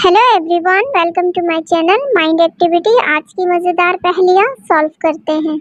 Hello everyone, welcome to my channel mind activity. आज की मज़ेदार पहेलियाँ सॉल्व करते हैं।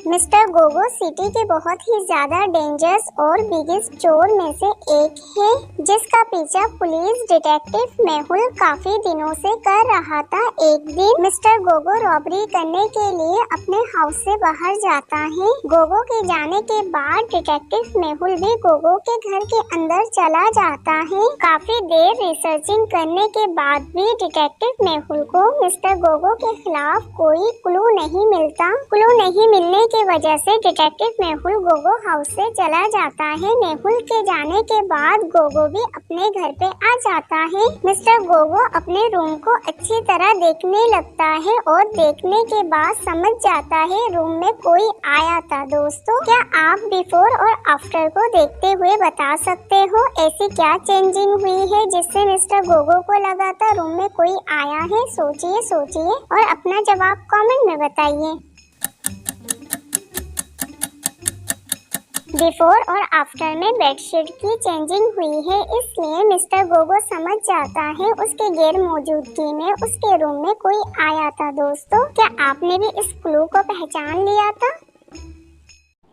मिस्टर गोगो सिटी के बहुत ही ज़्यादा डेंजरस और बिगेस्ट चोर में से एक है, जिसका पीछा पुलिस डिटेक्टिव मेहुल काफी दिनों से कर रहा था। एक दिन मिस्टर गोगो रॉबरी करने के लिए अपने हाउस से बाहर जाता है। गोगो के जाने के बाद डिटेक्टिव मेहुल भी गोगो के घर के अंदर चला जाता है। काफी देर रिसर्चिंग करने के बाद भी डिटेक्टिव मेहुल को मिस्टर गोगो के खिलाफ कोई क्लू नहीं मिलता। क्लू नहीं मिलने की वजह से डिटेक्टिव मेहुल गोगो हाउस से चला जाता है। मेहुल के जाने के बाद गोगो भी अपने घर पे आ जाता है। मिस्टर गोगो अपने रूम को अच्छी तरह देखने लगता है और देखने के बाद समझ जाता है रूम में कोई आया था। दोस्तों, क्या आप बिफोर और आफ्टर को देखते हुए बता सकते हो ऐसी क्या चेंजिंग हुई है जिससे मिस्टर गोगो को लगा था रूम में कोई आया है? सोचिए और अपना जवाब कमेंट में बताइए। बिफोर और आफ्टर में बेडशीट की चेंजिंग हुई है, इसलिए मिस्टर गोगो समझ जाता है उसके गैर मौजूदगी में उसके रूम में कोई आया था। दोस्तों, क्या आपने भी इस क्लू को पहचान लिया था?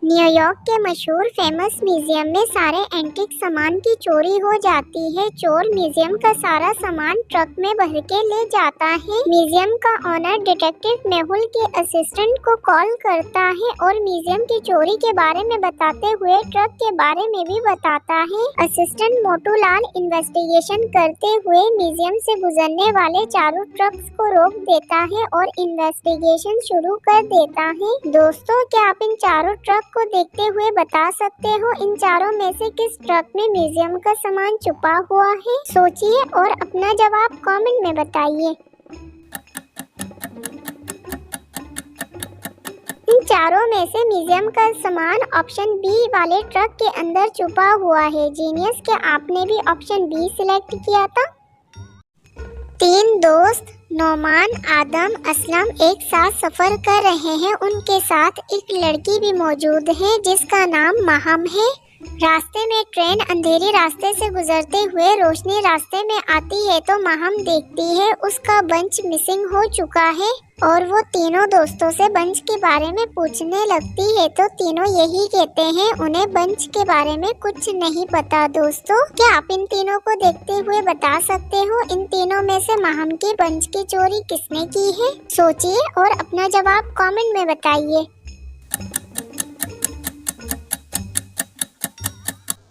न्यूयॉर्क के मशहूर फेमस म्यूजियम में सारे एंटीक सामान की चोरी हो जाती है। चोर म्यूजियम का सारा सामान ट्रक में भर के ले जाता है। म्यूजियम का ओनर डिटेक्टिव मेहुल के असिस्टेंट को कॉल करता है और म्यूजियम की चोरी के बारे में बताते हुए ट्रक के बारे में भी बताता है। असिस्टेंट मोटूलाल इन्वेस्टिगेशन करते हुए म्यूजियम से गुजरने वाले चारों ट्रक्स को रोक देता है और इन्वेस्टिगेशन शुरू कर देता है। दोस्तों, क्या आप इन चारों ट्रक को देखते हुए बता सकते हो इन चारों में से किस ट्रक में म्यूजियम का सामान छुपा हुआ है? सोचिए और अपना जवाब कमेंट में बताइए। इन चारों में से म्यूजियम का सामान ऑप्शन बी वाले ट्रक के अंदर छुपा हुआ है। जीनियस, क्या आपने भी ऑप्शन बी सिलेक्ट किया था? तीन दोस्त नोमान, आदम, असलम एक साथ सफर कर रहे हैं। उनके साथ एक लड़की भी मौजूद है जिसका नाम महम है। रास्ते में ट्रेन अंधेरी रास्ते से गुजरते हुए रोशनी रास्ते में आती है तो महम देखती है उसका बंच मिसिंग हो चुका है और वो तीनों दोस्तों से बंच के बारे में पूछने लगती है तो तीनों यही कहते हैं उन्हें बंच के बारे में कुछ नहीं पता। दोस्तों, क्या आप इन तीनों को देखते हुए बता सकते हो इन तीनों में से महम की बंच की चोरी किसने की है? सोचिए और अपना जवाब कमेंट में बताइए।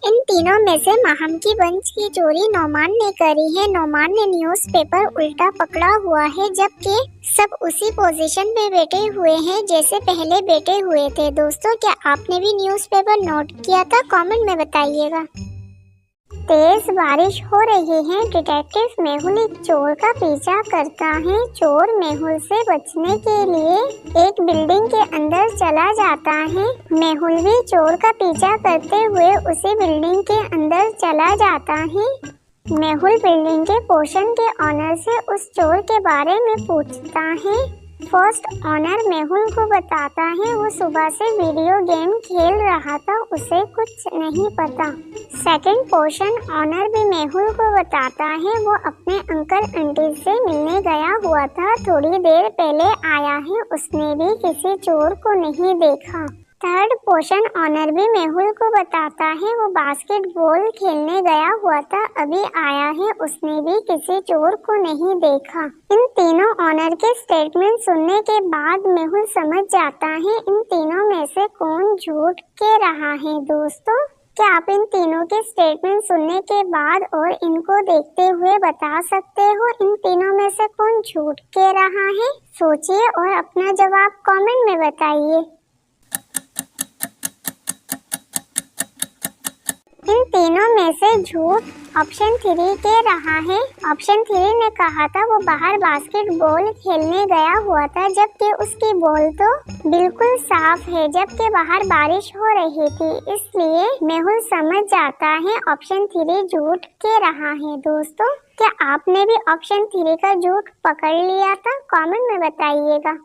इन तीनों में से महम की बंच की चोरी नोमान ने करी है। नोमान ने न्यूज़पेपर उल्टा पकड़ा हुआ है जबकि सब उसी पोजीशन पे बैठे हुए हैं जैसे पहले बैठे हुए थे। दोस्तों, क्या आपने भी न्यूज़पेपर नोट किया था? कमेंट में बताइएगा। तेज बारिश हो रही है। डिटेक्टिव मेहुल एक चोर का पीछा करता है। चोर मेहुल से बचने के लिए एक बिल्डिंग के अंदर चला जाता है। मेहुल भी चोर का पीछा करते हुए उसी बिल्डिंग के अंदर चला जाता है। मेहुल बिल्डिंग के पोर्शन के ऑनर से उस चोर के बारे में पूछता है। फर्स्ट ऑनर मेहुल को बताता है वो सुबह से वीडियो गेम खेल रहा था, उसे कुछ नहीं पता। सेकंड पोर्शन ऑनर भी मेहुल को बताता है वो अपने अंकल आंटी से मिलने गया हुआ था, थोड़ी देर पहले आया है, उसने भी किसी चोर को नहीं देखा। थर्ड पोर्शन ऑनर भी मेहुल को बताता है वो बास्केटबॉल खेलने गया हुआ था, अभी आया है, उसने भी किसी चोर को नहीं देखा। इन तीनों ऑनर के स्टेटमेंट सुनने के बाद मेहुल समझ जाता है इन तीनों में से कौन झूठ कह रहा है। दोस्तों, क्या आप इन तीनों के स्टेटमेंट सुनने के बाद और इनको देखते हुए बता सकते हो इन तीनों में से कौन झूठ कह रहा है? सोचिए और अपना जवाब कमेंट में बताइए। इन तीनों में से झूठ ऑप्शन 3 कह रहा है। ऑप्शन 3 ने कहा था वो बाहर बास्केटबॉल खेलने गया हुआ था जबकि उसकी बॉल तो बिल्कुल साफ है, जबकि बाहर बारिश हो रही थी, इसलिए मेहुल समझ जाता है ऑप्शन 3 झूठ कह रहा है। दोस्तों, क्या आपने भी ऑप्शन 3 का झूठ पकड़ लिया था? कमेंट में बताइएगा।